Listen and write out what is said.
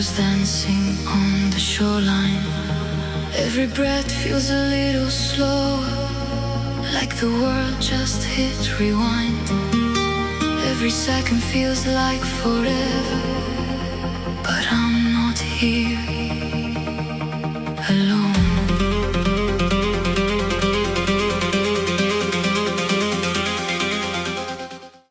Shadows dancing on the shoreline. Every breath feels a little slower, like the world just hit rewind. Every second feels like forever, but I'm not here.